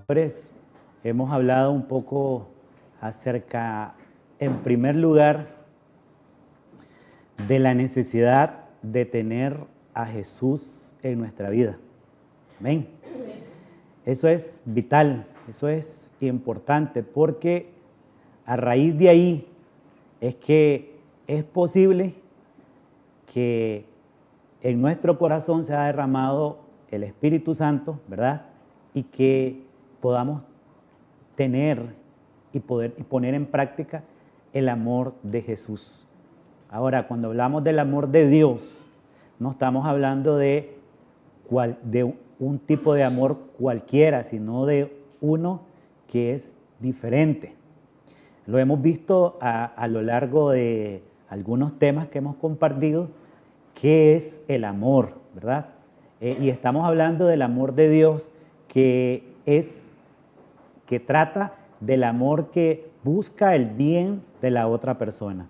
Señores, hemos hablado un poco acerca, en primer lugar, de la necesidad de tener a Jesús en nuestra vida. Amén. Eso es vital, eso es importante, porque a raíz de ahí es que es posible que en nuestro corazón se haya derramado el Espíritu Santo, ¿verdad? Y que podamos tener y poner en práctica el amor de Jesús. Ahora, cuando hablamos del amor de Dios, no estamos hablando de un tipo de amor cualquiera, sino de uno que es diferente. Lo hemos visto a lo largo de algunos temas que hemos compartido, qué es el amor, ¿verdad? Y estamos hablando del amor de Dios, que trata del amor que busca el bien de la otra persona.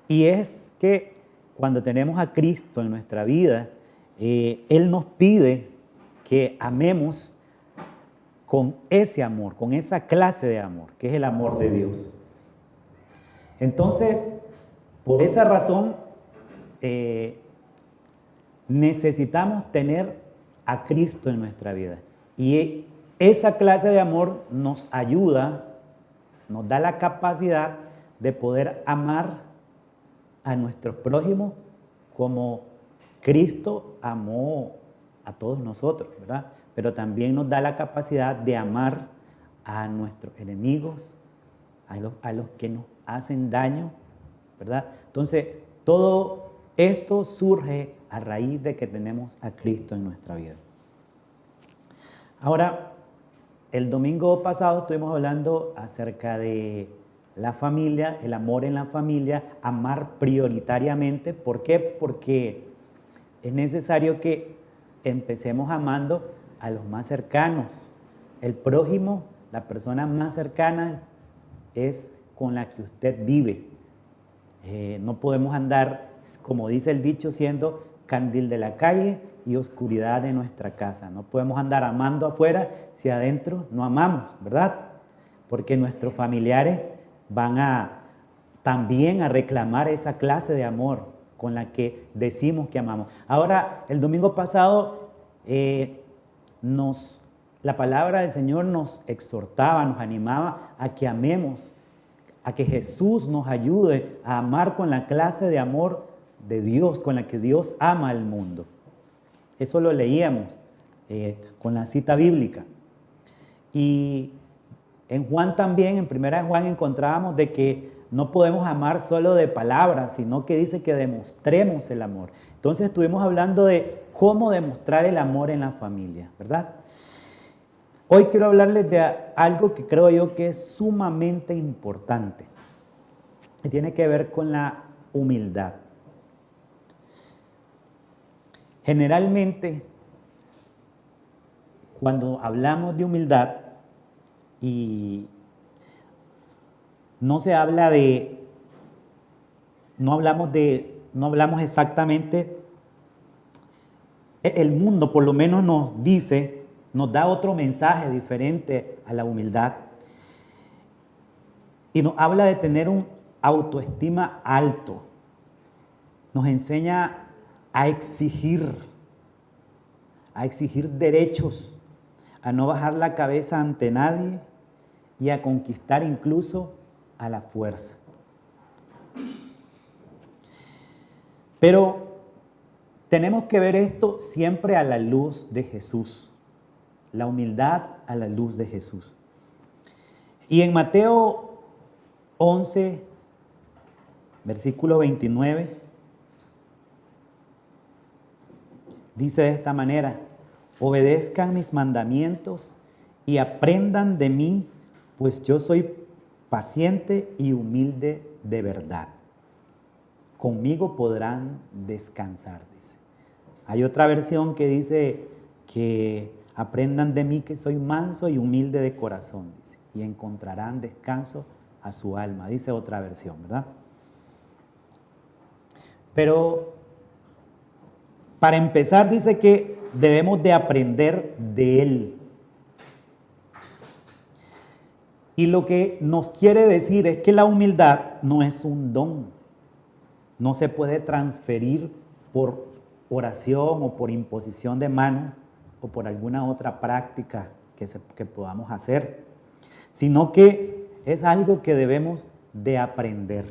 Y es que cuando tenemos a Cristo en nuestra vida, Él nos pide que amemos con ese amor, con esa clase de amor, que es el amor de Dios. Entonces, por esa razón, necesitamos tener a Cristo en nuestra vida. Y esa clase de amor nos ayuda, nos da la capacidad de poder amar a nuestros prójimos como Cristo amó a todos nosotros, ¿verdad? Pero también nos da la capacidad de amar a nuestros enemigos, a los que nos hacen daño, ¿verdad? Entonces, todo esto surge a raíz de que tenemos a Cristo en nuestra vida. Ahora, el domingo pasado estuvimos hablando acerca de la familia, el amor en la familia, amar prioritariamente. ¿Por qué? Porque es necesario que empecemos amando a los más cercanos. El prójimo, la persona más cercana, es con la que usted vive. No podemos andar, como dice el dicho, siendo candil de la calle y oscuridad de nuestra casa. No podemos andar amando afuera si adentro no amamos, ¿verdad? Porque nuestros familiares van también a reclamar esa clase de amor con la que decimos que amamos. Ahora, el domingo pasado, la palabra del Señor nos exhortaba, nos animaba a que amemos, a que Jesús nos ayude a amar con la clase de amor de Dios, con la que Dios ama al mundo. Eso lo leíamos con la cita bíblica. Y en Juan también, en primera de Juan, encontrábamos de que no podemos amar solo de palabras, sino que dice que demostremos el amor. Entonces estuvimos hablando de cómo demostrar el amor en la familia, ¿verdad? Hoy quiero hablarles de algo que creo yo que es sumamente importante. Y tiene que ver con la humildad. Generalmente, cuando hablamos de humildad, y no hablamos exactamente, el mundo por lo menos nos da otro mensaje diferente a la humildad. Y nos habla de tener un autoestima alto. Nos enseña a exigir derechos, a no bajar la cabeza ante nadie y a conquistar incluso a la fuerza. Pero tenemos que ver esto siempre a la luz de Jesús, la humildad a la luz de Jesús. Y en Mateo 11, versículo 29, dice de esta manera: obedezcan mis mandamientos y aprendan de mí, pues yo soy paciente y humilde de verdad. Conmigo podrán descansar, dice. Hay otra versión que dice que aprendan de mí que soy manso y humilde de corazón, dice, y encontrarán descanso a su alma, dice otra versión, ¿verdad? Pero para empezar dice que debemos de aprender de Él. Y lo que nos quiere decir es que la humildad no es un don. No se puede transferir por oración o por imposición de manos o por alguna otra práctica que podamos hacer, sino que es algo que debemos de aprender.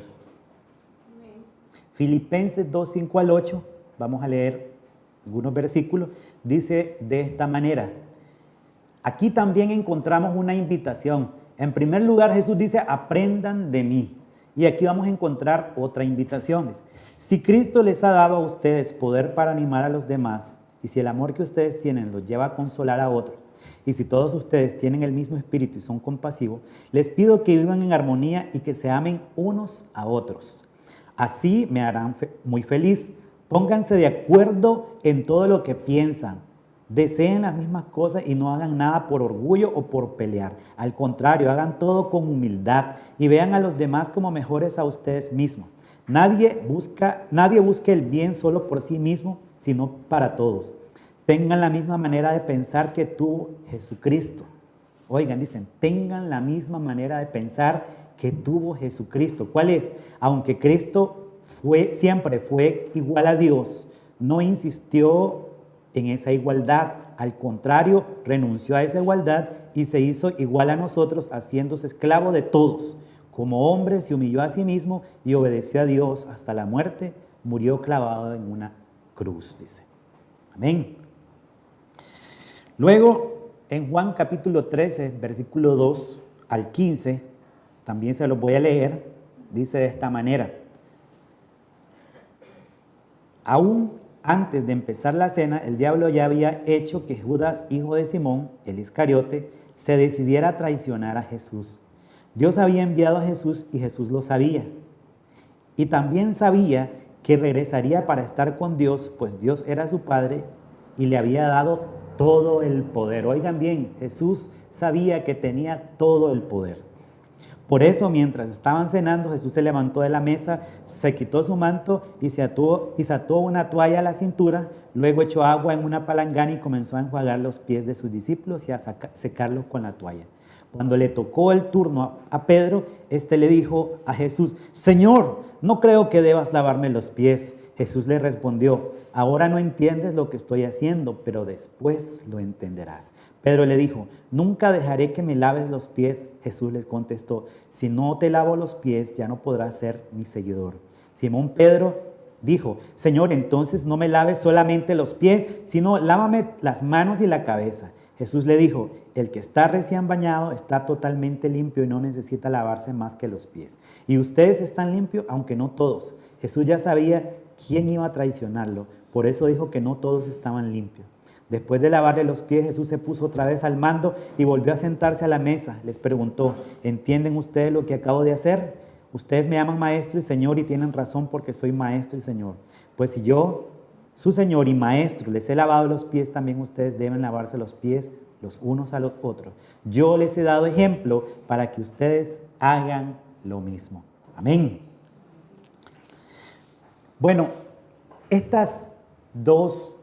Filipenses 2, 5 al 8, vamos a leer algunos versículos, dice de esta manera. Aquí también encontramos una invitación. En primer lugar, Jesús dice, aprendan de mí. Y aquí vamos a encontrar otra invitación. Si Cristo les ha dado a ustedes poder para animar a los demás, y si el amor que ustedes tienen los lleva a consolar a otros, y si todos ustedes tienen el mismo espíritu y son compasivos, les pido que vivan en armonía y que se amen unos a otros. Así me harán muy feliz. Pónganse de acuerdo en todo lo que piensan. Deseen las mismas cosas y no hagan nada por orgullo o por pelear. Al contrario, hagan todo con humildad y vean a los demás como mejores a ustedes mismos. Nadie busque el bien solo por sí mismo, sino para todos. Tengan la misma manera de pensar que tuvo Jesucristo. Oigan, dicen, tengan la misma manera de pensar que tuvo Jesucristo. ¿Cuál es? Aunque Cristo siempre fue igual a Dios, no insistió en esa igualdad. Al contrario, renunció a esa igualdad y se hizo igual a nosotros, haciéndose esclavo de todos. Como hombre se humilló a sí mismo y obedeció a Dios hasta la muerte, murió clavado en una cruz, dice. Amén. Luego, en Juan capítulo 13, versículo 2 al 15, también se los voy a leer, dice de esta manera. Aún antes de empezar la cena, el diablo ya había hecho que Judas, hijo de Simón, el Iscariote, se decidiera a traicionar a Jesús. Dios había enviado a Jesús y Jesús lo sabía. Y también sabía que regresaría para estar con Dios, pues Dios era su Padre y le había dado todo el poder. Oigan bien, Jesús sabía que tenía todo el poder. Por eso, mientras estaban cenando, Jesús se levantó de la mesa, se quitó su manto y se ató una toalla a la cintura, luego echó agua en una palangana y comenzó a enjuagar los pies de sus discípulos y a secarlos con la toalla. Cuando le tocó el turno a Pedro, éste le dijo a Jesús, Señor, no creo que debas lavarme los pies. Jesús le respondió, ahora no entiendes lo que estoy haciendo, pero después lo entenderás. Pedro le dijo, nunca dejaré que me laves los pies. Jesús les contestó, si no te lavo los pies, ya no podrás ser mi seguidor. Simón Pedro dijo, Señor, entonces no me laves solamente los pies, sino lávame las manos y la cabeza. Jesús le dijo, el que está recién bañado está totalmente limpio y no necesita lavarse más que los pies. Y ustedes están limpios, aunque no todos. Jesús ya sabía quién iba a traicionarlo, por eso dijo que no todos estaban limpios. Después de lavarle los pies, Jesús se puso otra vez al mando y volvió a sentarse a la mesa. Les preguntó, ¿entienden ustedes lo que acabo de hacer? Ustedes me llaman maestro y señor y tienen razón porque soy maestro y señor. Pues si yo, su señor y maestro, les he lavado los pies, también ustedes deben lavarse los pies los unos a los otros. Yo les he dado ejemplo para que ustedes hagan lo mismo. Amén. Bueno, estas dos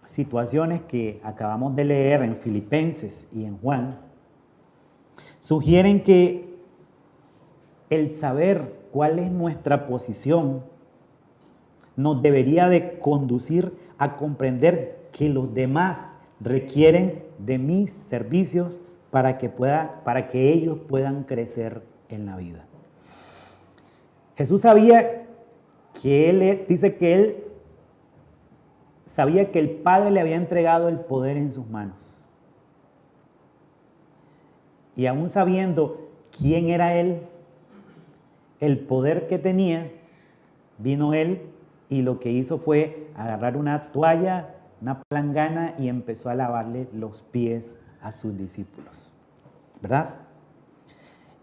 situaciones que acabamos de leer en Filipenses y en Juan sugieren que el saber cuál es nuestra posición nos debería de conducir a comprender que los demás requieren de mis servicios para que ellos puedan crecer en la vida. Jesús sabía que dice que él sabía que el Padre le había entregado el poder en sus manos. Y aún sabiendo quién era él, el poder que tenía, vino él y lo que hizo fue agarrar una toalla, una palangana y empezó a lavarle los pies a sus discípulos. ¿Verdad?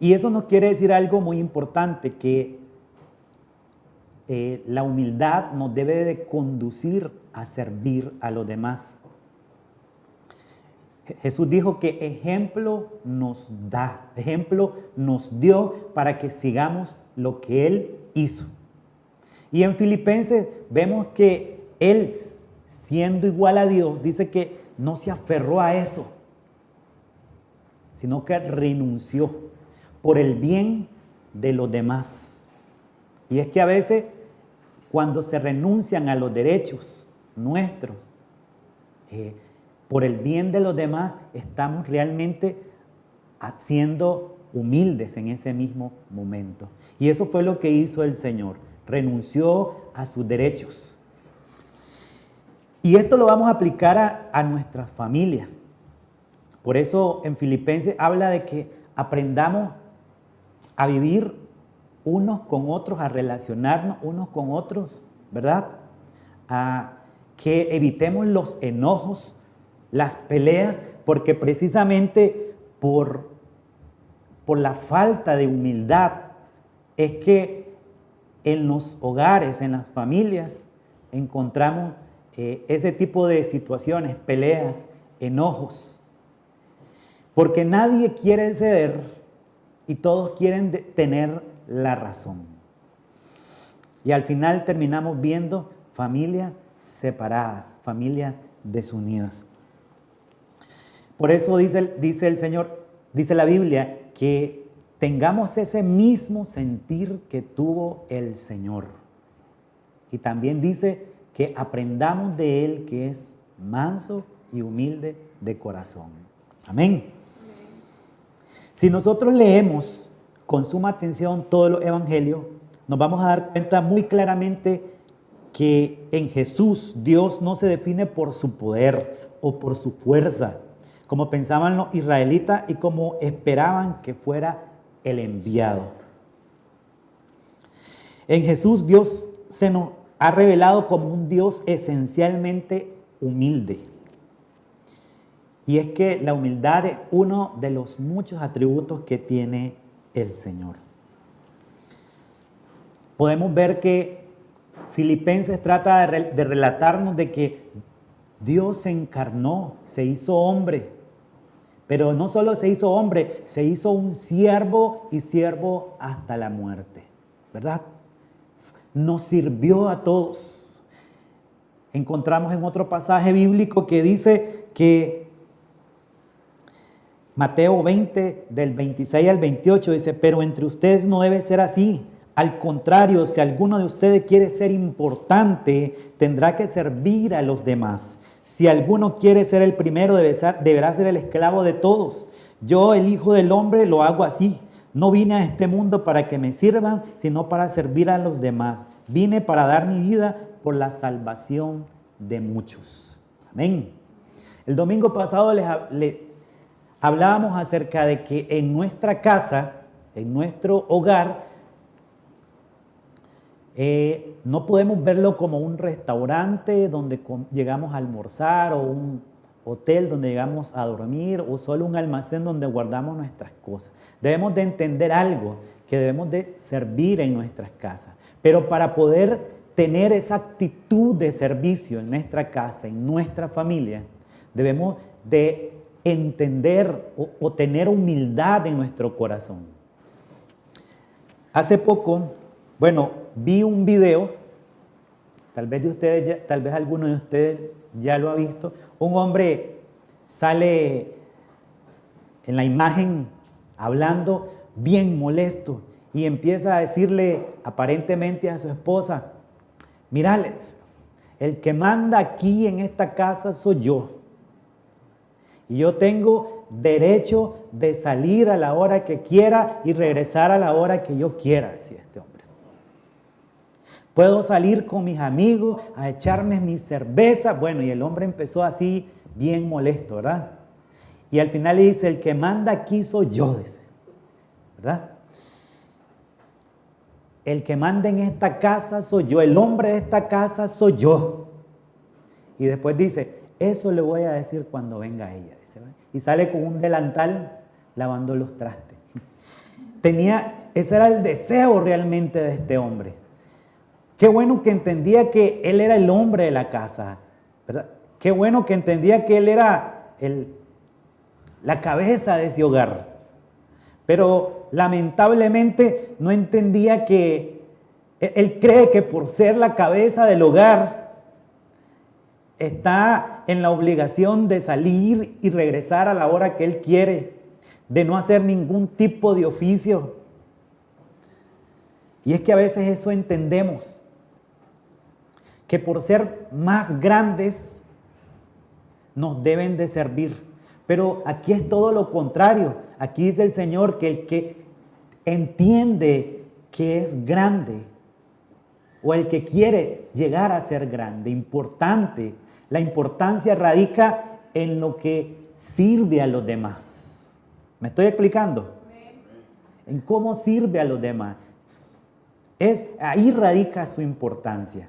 Y eso nos quiere decir algo muy importante, que la humildad nos debe de conducir a servir a los demás. Jesús dijo que ejemplo nos dio para que sigamos lo que Él hizo. Y en Filipenses vemos que Él, siendo igual a Dios, dice que no se aferró a eso, sino que renunció. por el bien de los demás. Y es que a veces cuando se renuncian a los derechos nuestros, por el bien de los demás, estamos realmente siendo humildes en ese mismo momento. Y eso fue lo que hizo el Señor. Renunció a sus derechos. Y esto lo vamos a aplicar a nuestras familias. Por eso en Filipenses habla de que aprendamos a vivir unos con otros, a relacionarnos unos con otros, ¿verdad? A que evitemos los enojos, las peleas, porque precisamente por la falta de humildad es que en los hogares, en las familias, encontramos ese tipo de situaciones, peleas, enojos. Porque nadie quiere ceder y todos quieren tener la razón. Y al final terminamos viendo familias separadas, familias desunidas. Por eso dice el Señor, dice la Biblia, que tengamos ese mismo sentir que tuvo el Señor. Y también dice que aprendamos de Él, que es manso y humilde de corazón. Amén. Si nosotros leemos con suma atención todo el Evangelio, nos vamos a dar cuenta muy claramente que en Jesús Dios no se define por su poder o por su fuerza, como pensaban los israelitas y como esperaban que fuera el enviado. En Jesús Dios se nos ha revelado como un Dios esencialmente humilde. Y es que la humildad es uno de los muchos atributos que tiene el Señor. Podemos ver que Filipenses trata de relatarnos de que Dios se encarnó, se hizo hombre. Pero no solo se hizo hombre, se hizo un siervo y siervo hasta la muerte, ¿verdad? Nos sirvió a todos. Encontramos en otro pasaje bíblico que dice que Mateo 20, del 26 al 28, dice, pero entre ustedes no debe ser así. Al contrario, si alguno de ustedes quiere ser importante, tendrá que servir a los demás. Si alguno quiere ser el primero, deberá ser el esclavo de todos. Yo, el Hijo del Hombre, lo hago así. No vine a este mundo para que me sirvan, sino para servir a los demás. Vine para dar mi vida por la salvación de muchos. Amén. El domingo pasado hablábamos acerca de que en nuestra casa, en nuestro hogar, no podemos verlo como un restaurante donde llegamos a almorzar o un hotel donde llegamos a dormir o solo un almacén donde guardamos nuestras cosas. Debemos de entender algo, que debemos de servir en nuestras casas. Pero para poder tener esa actitud de servicio en nuestra casa, en nuestra familia, debemos de entender o tener humildad en nuestro corazón. Hace poco, vi un video, tal vez alguno de ustedes ya lo ha visto. Un hombre sale en la imagen hablando bien molesto y empieza a decirle aparentemente a su esposa, mírales, el que manda aquí en esta casa soy yo. Y yo tengo derecho de salir a la hora que quiera y regresar a la hora que yo quiera, decía este hombre. Puedo salir con mis amigos a echarme mi cerveza. Bueno, y el hombre empezó así bien molesto, ¿verdad? Y al final le dice, el que manda aquí soy yo, dice, ¿verdad? El que manda en esta casa soy yo, el hombre de esta casa soy yo. Y después dice, eso le voy a decir cuando venga ella, dice, ¿verdad? Y sale con un delantal lavando los trastes. Ese era el deseo realmente de este hombre. Qué bueno que entendía que él era el hombre de la casa, ¿verdad? Qué bueno que entendía que él era la cabeza de ese hogar. Pero lamentablemente no entendía que él cree que por ser la cabeza del hogar está en la obligación de salir y regresar a la hora que él quiere, de no hacer ningún tipo de oficio. Y es que a veces eso entendemos, que por ser más grandes nos deben de servir. Pero aquí es todo lo contrario. Aquí dice el Señor que el que entiende que es grande o el que quiere llegar a ser grande, importante, la importancia radica en lo que sirve a los demás. ¿Me estoy explicando? En cómo sirve a los demás. Ahí radica su importancia.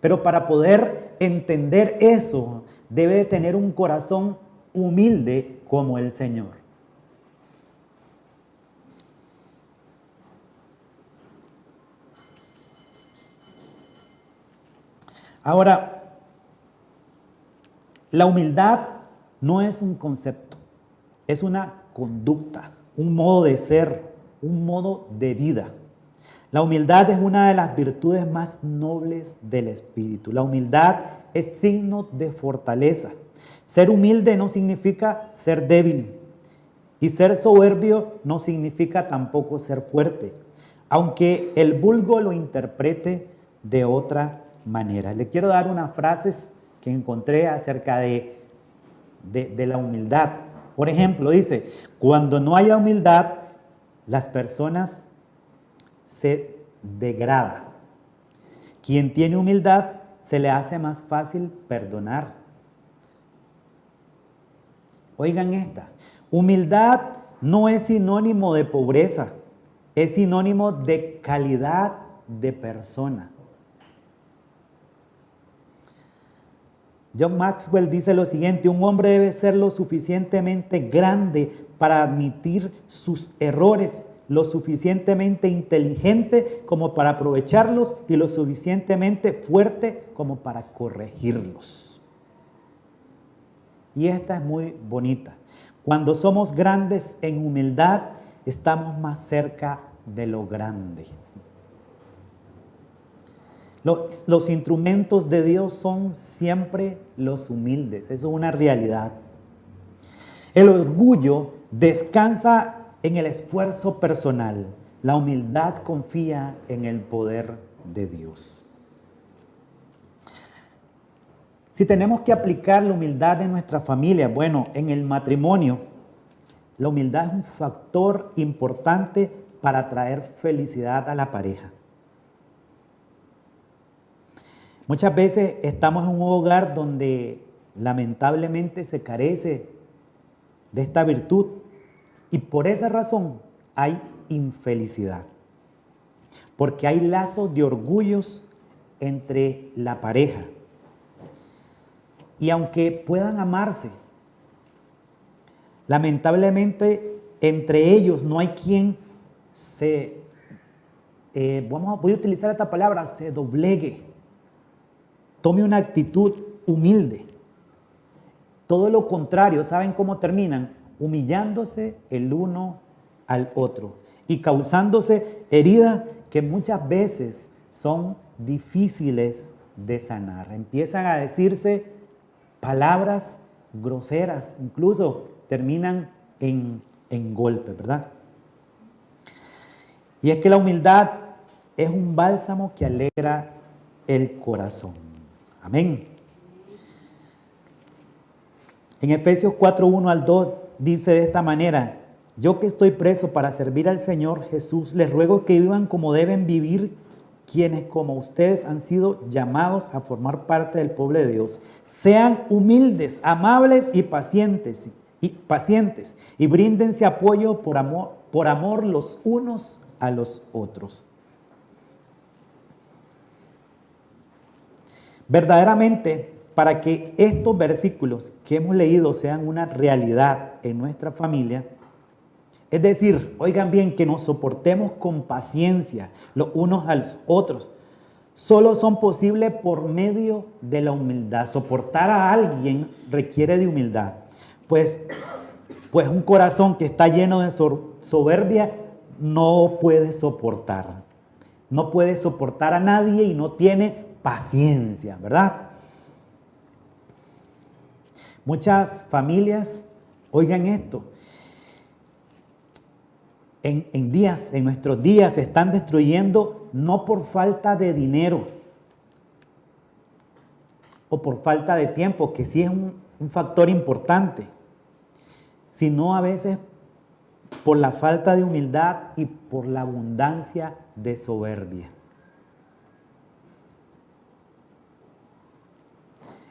Pero para poder entender eso, debe de tener un corazón humilde como el Señor. Ahora, la humildad no es un concepto, es una conducta, un modo de ser, un modo de vida. La humildad es una de las virtudes más nobles del espíritu. La humildad es signo de fortaleza. Ser humilde no significa ser débil y ser soberbio no significa tampoco ser fuerte, aunque el vulgo lo interprete de otra manera. Le quiero dar unas frases que encontré acerca de la humildad. Por ejemplo, dice, cuando no haya humildad, las personas se degrada. Quien tiene humildad se le hace más fácil perdonar. Oigan esta, humildad no es sinónimo de pobreza, es sinónimo de calidad de persona. John Maxwell dice lo siguiente, un hombre debe ser lo suficientemente grande para admitir sus errores, lo suficientemente inteligente como para aprovecharlos y lo suficientemente fuerte como para corregirlos. Y esta es muy bonita. Cuando somos grandes en humildad, estamos más cerca de lo grande. Los instrumentos de Dios son siempre los humildes, eso es una realidad. El orgullo descansa en el esfuerzo personal, la humildad confía en el poder de Dios. Si tenemos que aplicar la humildad en nuestra familia, bueno, en el matrimonio, la humildad es un factor importante para traer felicidad a la pareja. Muchas veces estamos en un hogar donde lamentablemente se carece de esta virtud y por esa razón hay infelicidad. Porque hay lazos de orgullos entre la pareja. Y aunque puedan amarse, lamentablemente entre ellos no hay quien voy a utilizar esta palabra, se doblegue. Tome una actitud humilde. Todo lo contrario, ¿saben cómo terminan? Humillándose el uno al otro y causándose heridas que muchas veces son difíciles de sanar. Empiezan a decirse palabras groseras, incluso terminan en golpe, ¿verdad? Y es que la humildad es un bálsamo que alegra el corazón. Amén. En Efesios 4:1 al 2 dice de esta manera, yo que estoy preso para servir al Señor Jesús, les ruego que vivan como deben vivir quienes como ustedes han sido llamados a formar parte del pueblo de Dios. Sean humildes, amables y pacientes y bríndense apoyo por amor los unos a los otros. Verdaderamente, para que estos versículos que hemos leído sean una realidad en nuestra familia, es decir, oigan bien, que nos soportemos con paciencia los unos a los otros, solo son posibles por medio de la humildad. Soportar a alguien requiere de humildad, pues un corazón que está lleno de soberbia no puede soportar a nadie y no tiene paciencia, ¿verdad? Muchas familias, oigan esto, en nuestros días se están destruyendo no por falta de dinero o por falta de tiempo, que sí es un factor importante, sino a veces por la falta de humildad y por la abundancia de soberbia.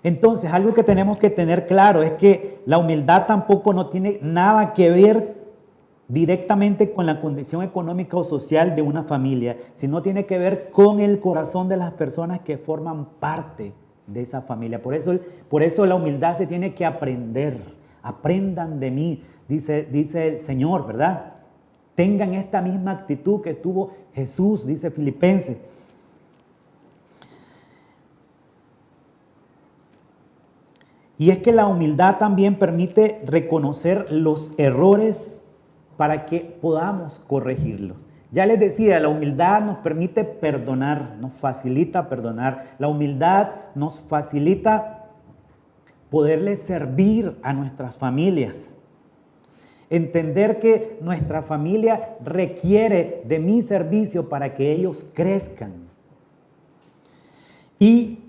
Entonces, algo que tenemos que tener claro es que la humildad tampoco no tiene nada que ver directamente con la condición económica o social de una familia, sino tiene que ver con el corazón de las personas que forman parte de esa familia. Por eso la humildad se tiene que aprender. Aprendan de mí, dice el Señor, ¿verdad? Tengan esta misma actitud que tuvo Jesús, dice Filipenses. Y es que la humildad también permite reconocer los errores para que podamos corregirlos. Ya les decía, la humildad nos permite perdonar, nos facilita perdonar. La humildad nos facilita poderle servir a nuestras familias. Entender que nuestra familia requiere de mi servicio para que ellos crezcan. Y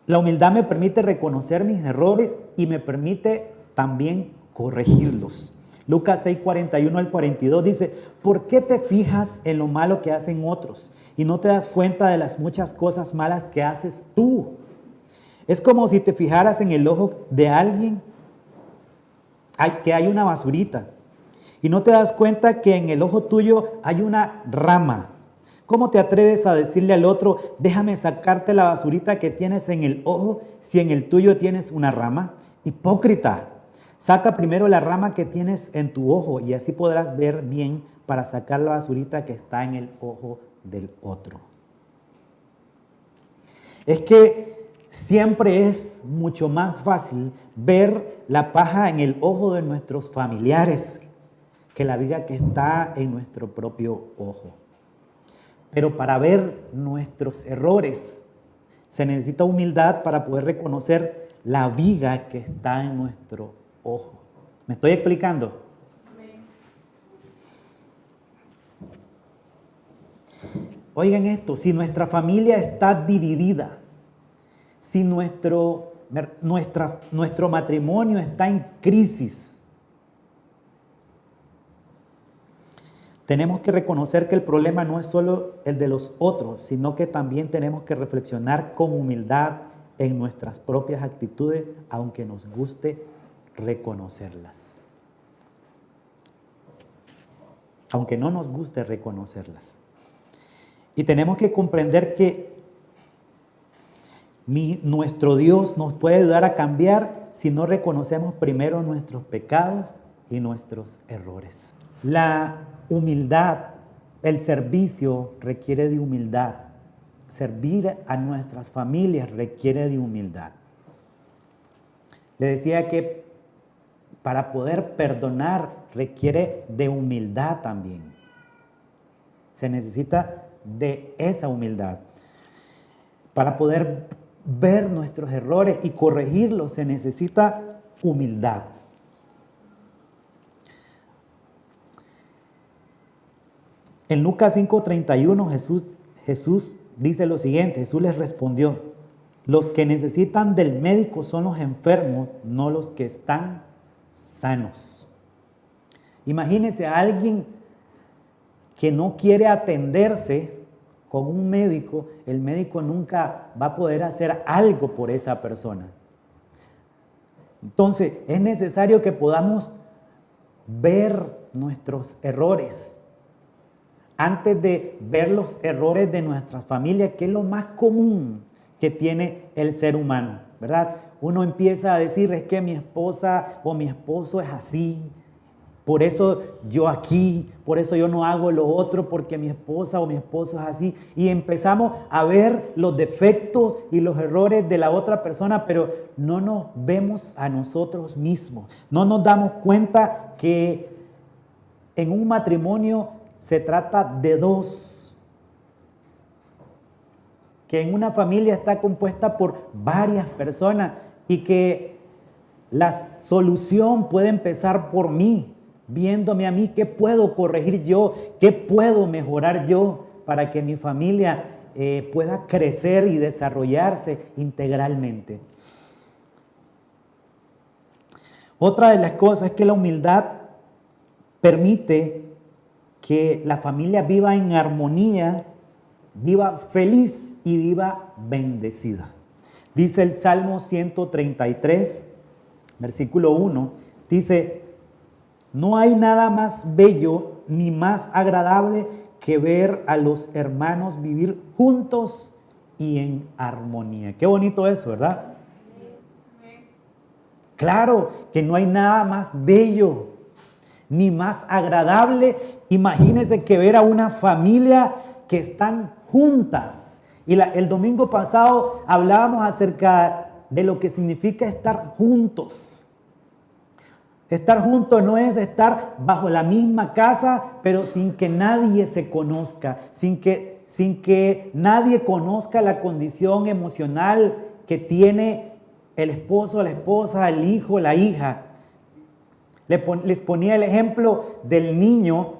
la humildad me permite reconocer mis errores y me permite también corregirlos. Lucas 6, 41 al 42 dice, ¿por qué te fijas en lo malo que hacen otros y no te das cuenta de las muchas cosas malas que haces tú? Es como si te fijaras en el ojo de alguien que hay una basurita y no te das cuenta que en el ojo tuyo hay una rama. ¿Cómo te atreves a decirle al otro, déjame sacarte la basurita que tienes en el ojo si en el tuyo tienes una rama? Hipócrita. Saca primero la rama que tienes en tu ojo y así podrás ver bien para sacar la basurita que está en el ojo del otro. Es que siempre es mucho más fácil ver la paja en el ojo de nuestros familiares que la viga que está en nuestro propio ojo. Pero para ver nuestros errores se necesita humildad para poder reconocer la viga que está en nuestro ojo. ¿Me estoy explicando? Oigan esto, si nuestra familia está dividida, si nuestro matrimonio está en crisis, tenemos que reconocer que el problema no es solo el de los otros, sino que también tenemos que reflexionar con humildad en nuestras propias actitudes, aunque nos guste reconocerlas. Aunque no nos guste reconocerlas. Y tenemos que comprender que nuestro Dios nos puede ayudar a cambiar si no reconocemos primero nuestros pecados y nuestros errores. La humildad, el servicio requiere de humildad. Servir a nuestras familias requiere de humildad. Le decía que para poder perdonar requiere de humildad también. Se necesita de esa humildad. Para poder ver nuestros errores y corregirlos se necesita humildad. En Lucas 5:31 Jesús dice lo siguiente, Jesús les respondió, los que necesitan del médico son los enfermos, no los que están sanos. Imagínense a alguien que no quiere atenderse con un médico, el médico nunca va a poder hacer algo por esa persona. Entonces, es necesario que podamos ver nuestros errores antes de ver los errores de nuestras familias, que es lo más común que tiene el ser humano, ¿verdad? Uno empieza a decir, es que mi esposa o mi esposo es así, por eso yo aquí, por eso yo no hago lo otro, porque mi esposa o mi esposo es así. Y empezamos a ver los defectos y los errores de la otra persona, pero no nos vemos a nosotros mismos. No nos damos cuenta que en un matrimonio se trata de dos. Que en una familia está compuesta por varias personas y que la solución puede empezar por mí. viéndome a mí, ¿qué puedo corregir yo? ¿Qué puedo mejorar yo para que mi familia pueda crecer y desarrollarse integralmente? Otra de las cosas es que la humildad permite que la familia viva en armonía, viva feliz y viva bendecida. Dice el Salmo 133, versículo 1, dice: no hay nada más bello ni más agradable que ver a los hermanos vivir juntos y en armonía. Qué bonito eso, ¿verdad? Claro que no hay nada más bello ni más agradable. Imagínense que ver a una familia que están juntas. Y el domingo pasado hablábamos acerca de lo que significa estar juntos. Estar juntos no es estar bajo la misma casa, pero sin que nadie se conozca, sin que nadie conozca la condición emocional que tiene el esposo, la esposa, el hijo, la hija. Les ponía el ejemplo del niño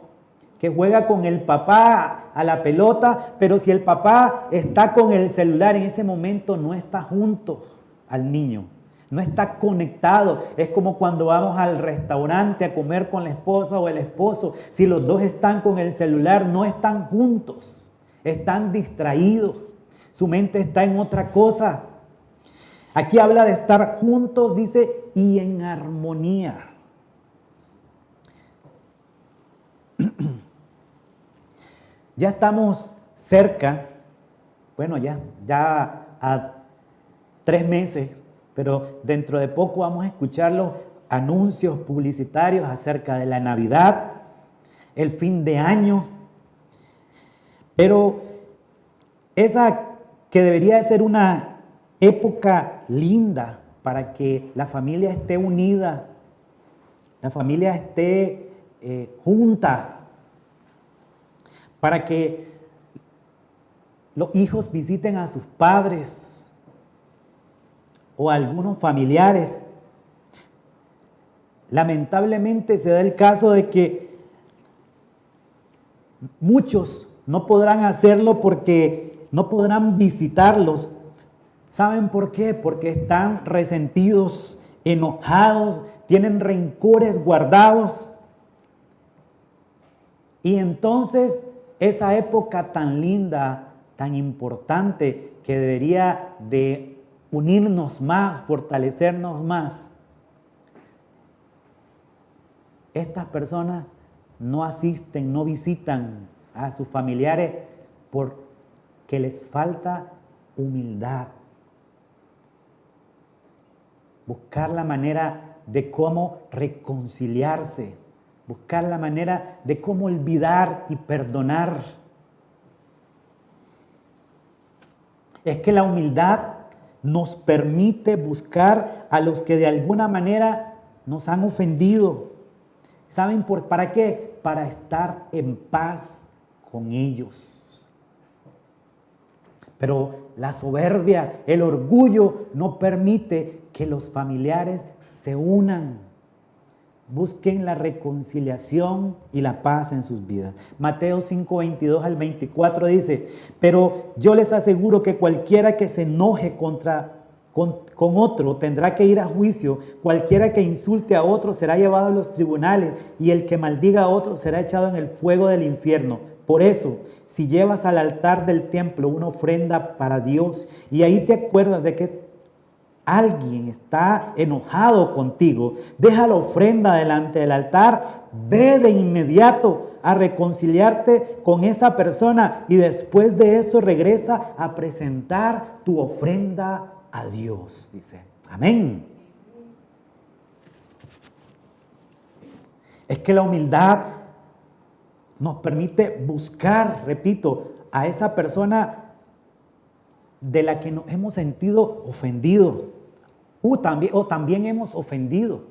que juega con el papá a la pelota, pero si el papá está con el celular en ese momento no está junto al niño, no está conectado. Es como cuando vamos al restaurante a comer con la esposa o el esposo. Si los dos están con el celular, no están juntos, están distraídos, su mente está en otra cosa. Aquí habla de estar juntos, dice, y en armonía. Ya estamos cerca, bueno, ya a 3 meses, pero dentro de poco vamos a escuchar los anuncios publicitarios acerca de la Navidad, el fin de año. Pero esa que debería de ser una época linda para que la familia esté unida, la familia esté junta, para que los hijos visiten a sus padres o a algunos familiares. Lamentablemente se da el caso de que muchos no podrán hacerlo porque no podrán visitarlos. ¿Saben por qué? Porque están resentidos, enojados, tienen rencores guardados. Y entonces esa época tan linda, tan importante, que debería de unirnos más, fortalecernos más, estas personas no asisten, no visitan a sus familiares porque les falta humildad. Buscar la manera de cómo reconciliarse, buscar la manera de cómo olvidar y perdonar. Es que la humildad nos permite buscar a los que de alguna manera nos han ofendido. ¿Saben para qué? Para estar en paz con ellos. Pero la soberbia, el orgullo no permite que los familiares se unan. Busquen la reconciliación y la paz en sus vidas. Mateo 5, 22 al 24 dice: pero yo les aseguro que cualquiera que se enoje con otro tendrá que ir a juicio. Cualquiera que insulte a otro será llevado a los tribunales, y el que maldiga a otro será echado en el fuego del infierno. Por eso, si llevas al altar del templo una ofrenda para Dios y ahí te acuerdas de que alguien está enojado contigo, deja la ofrenda delante del altar, ve de inmediato a reconciliarte con esa persona y después de eso regresa a presentar tu ofrenda a Dios, dice. Amén. Es que la humildad nos permite buscar, repito, a esa persona de la que nos hemos sentido ofendidos o también hemos ofendido.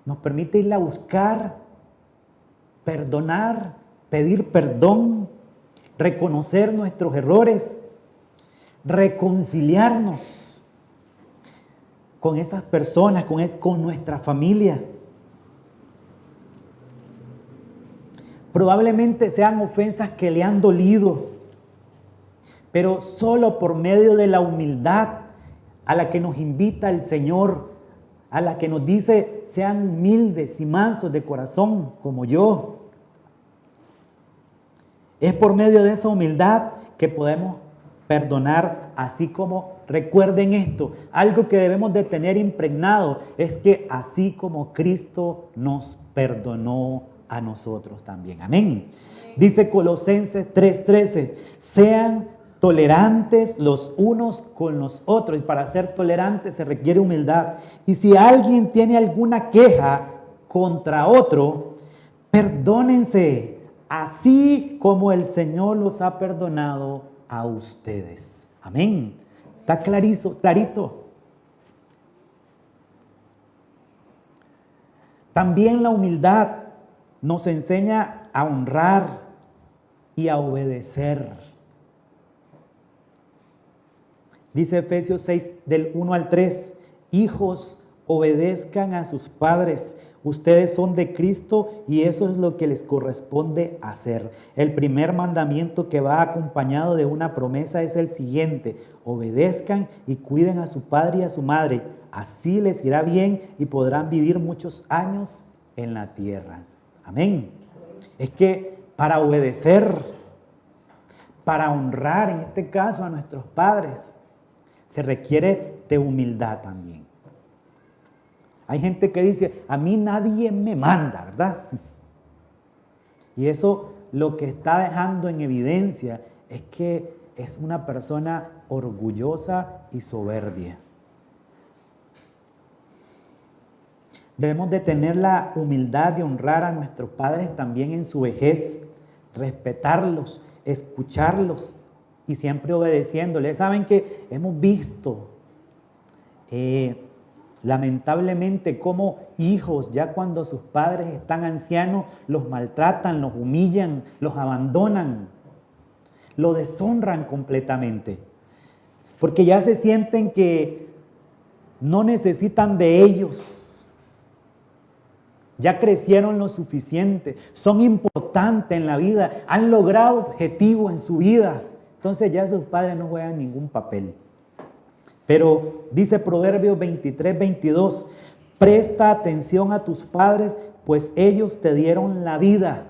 Nos permite irla a buscar, perdonar, pedir perdón, reconocer nuestros errores, reconciliarnos con esas personas, con nuestra familia. Probablemente sean ofensas que le han dolido, pero solo por medio de la humildad a la que nos invita el Señor, a la que nos dice, sean humildes y mansos de corazón como yo. Es por medio de esa humildad que podemos perdonar, así como, recuerden esto, algo que debemos de tener impregnado es que así como Cristo nos perdonó a nosotros también. Amén. Dice Colosenses 3:13, sean tolerantes los unos con los otros. Y para ser tolerantes se requiere humildad. Y si alguien tiene alguna queja contra otro, perdónense, así como el Señor los ha perdonado a ustedes. Amén. Está clarito. También la humildad nos enseña a honrar y a obedecer. Dice Efesios 6, del 1 al 3, hijos, obedezcan a sus padres. Ustedes son de Cristo y eso es lo que les corresponde hacer. El primer mandamiento que va acompañado de una promesa es el siguiente: obedezcan y cuiden a su padre y a su madre. Así les irá bien y podrán vivir muchos años en la tierra. Amén. Es que para obedecer, para honrar en este caso a nuestros padres, se requiere de humildad también. Hay gente que dice, a mí nadie me manda, ¿verdad? Y eso lo que está dejando en evidencia es que es una persona orgullosa y soberbia. Debemos de tener la humildad de honrar a nuestros padres también en su vejez, respetarlos, escucharlos y siempre obedeciéndoles. Saben que hemos visto lamentablemente cómo hijos, ya cuando sus padres están ancianos, los maltratan, los humillan, los abandonan, lo deshonran completamente, porque ya se sienten que no necesitan de ellos. Ya crecieron lo suficiente, son importantes en la vida, han logrado objetivos en sus vidas. Entonces ya sus padres no juegan ningún papel. Pero dice Proverbios 23:22, presta atención a tus padres, pues ellos te dieron la vida.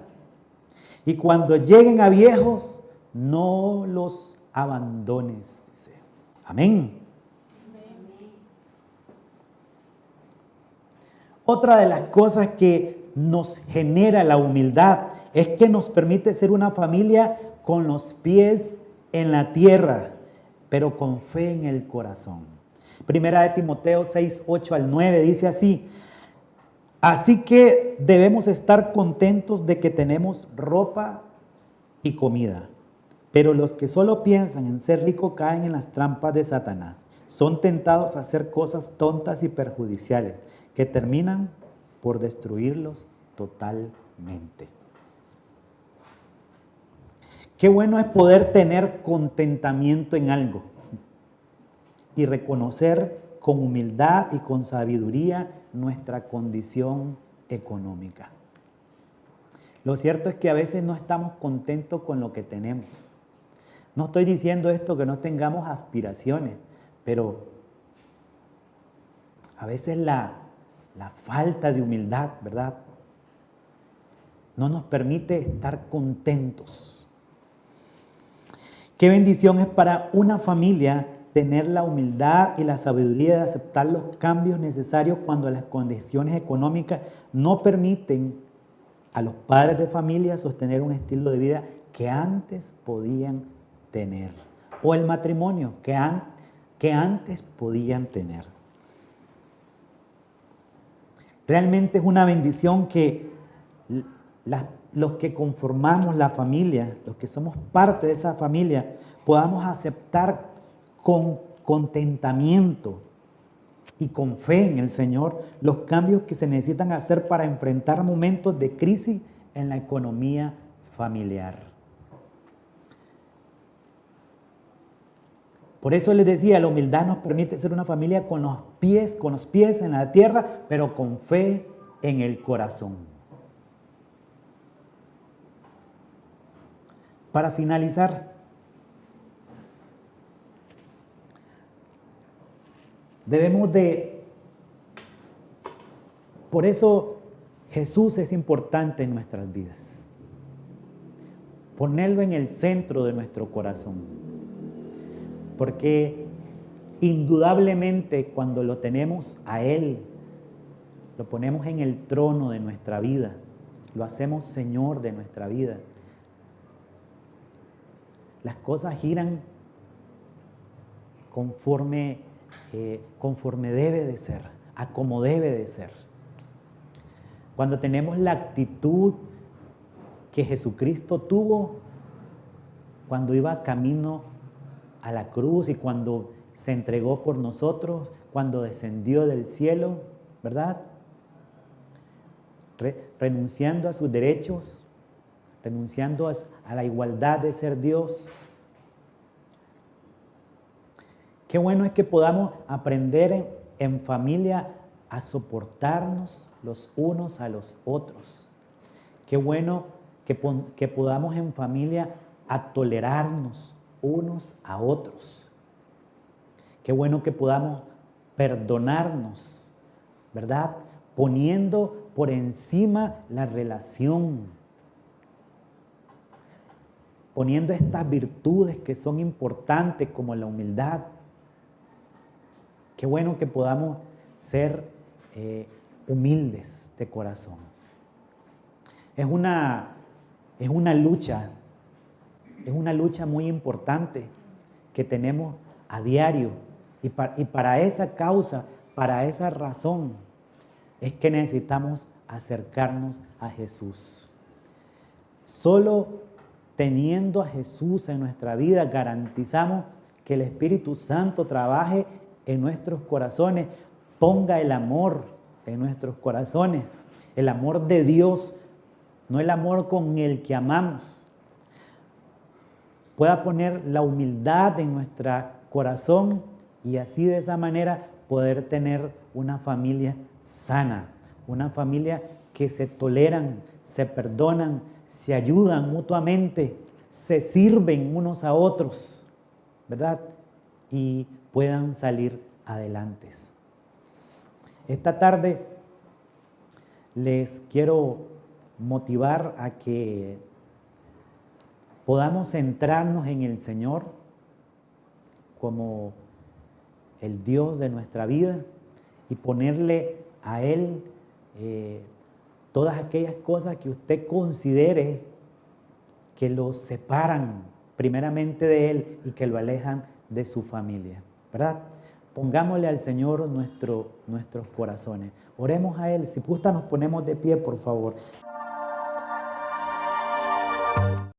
Y cuando lleguen a viejos, no los abandones. Dice. Amén. Otra de las cosas que nos genera la humildad es que nos permite ser una familia con los pies en la tierra, pero con fe en el corazón. Primera de Timoteo 6, 8 al 9 dice así: así que debemos estar contentos de que tenemos ropa y comida, pero los que solo piensan en ser ricos caen en las trampas de Satanás. Son tentados a hacer cosas tontas y perjudiciales que terminan por destruirlos totalmente. Qué bueno es poder tener contentamiento en algo y reconocer con humildad y con sabiduría nuestra condición económica. Lo cierto es que a veces no estamos contentos con lo que tenemos. No estoy diciendo esto que no tengamos aspiraciones, pero a veces la falta de humildad, ¿verdad?, no nos permite estar contentos. Qué bendición es para una familia tener la humildad y la sabiduría de aceptar los cambios necesarios cuando las condiciones económicas no permiten a los padres de familia sostener un estilo de vida que antes podían tener, o el matrimonio que antes podían tener. Realmente es una bendición que los que conformamos la familia, los que somos parte de esa familia, podamos aceptar con contentamiento y con fe en el Señor los cambios que se necesitan hacer para enfrentar momentos de crisis en la economía familiar. Por eso les decía, la humildad nos permite ser una familia con los pies en la tierra, pero con fe en el corazón. Para finalizar, por eso Jesús es importante en nuestras vidas. Ponerlo en el centro de nuestro corazón. Porque indudablemente cuando lo tenemos a Él, lo ponemos en el trono de nuestra vida, lo hacemos Señor de nuestra vida, las cosas giran conforme debe de ser, a como debe de ser. Cuando tenemos la actitud que Jesucristo tuvo cuando iba camino a la cruz y cuando se entregó por nosotros, cuando descendió del cielo, ¿verdad? Renunciando a sus derechos, renunciando a la igualdad de ser Dios. Qué bueno es que podamos aprender en familia a soportarnos los unos a los otros. Qué bueno que podamos en familia a tolerarnos unos a otros. Qué bueno que podamos perdonarnos, ¿verdad? Poniendo por encima la relación. Poniendo estas virtudes que son importantes como la humildad. Qué bueno que podamos ser humildes de corazón. Es una lucha muy importante que tenemos a diario. Y para esa causa, para esa razón, es que necesitamos acercarnos a Jesús. Solo teniendo a Jesús en nuestra vida, garantizamos que el Espíritu Santo trabaje en nuestros corazones, ponga el amor en nuestros corazones, el amor de Dios, no el amor con el que amamos. Pueda poner la humildad en nuestro corazón y así de esa manera poder tener una familia sana, una familia que se toleran, se perdonan, se ayudan mutuamente, se sirven unos a otros, ¿verdad? Y puedan salir adelante. Esta tarde les quiero motivar a que podamos centrarnos en el Señor como el Dios de nuestra vida y ponerle a Él todas aquellas cosas que usted considere que lo separan primeramente de Él y que lo alejan de su familia, ¿verdad? Pongámosle al Señor nuestros corazones. Oremos a Él. Si gusta, nos ponemos de pie, por favor.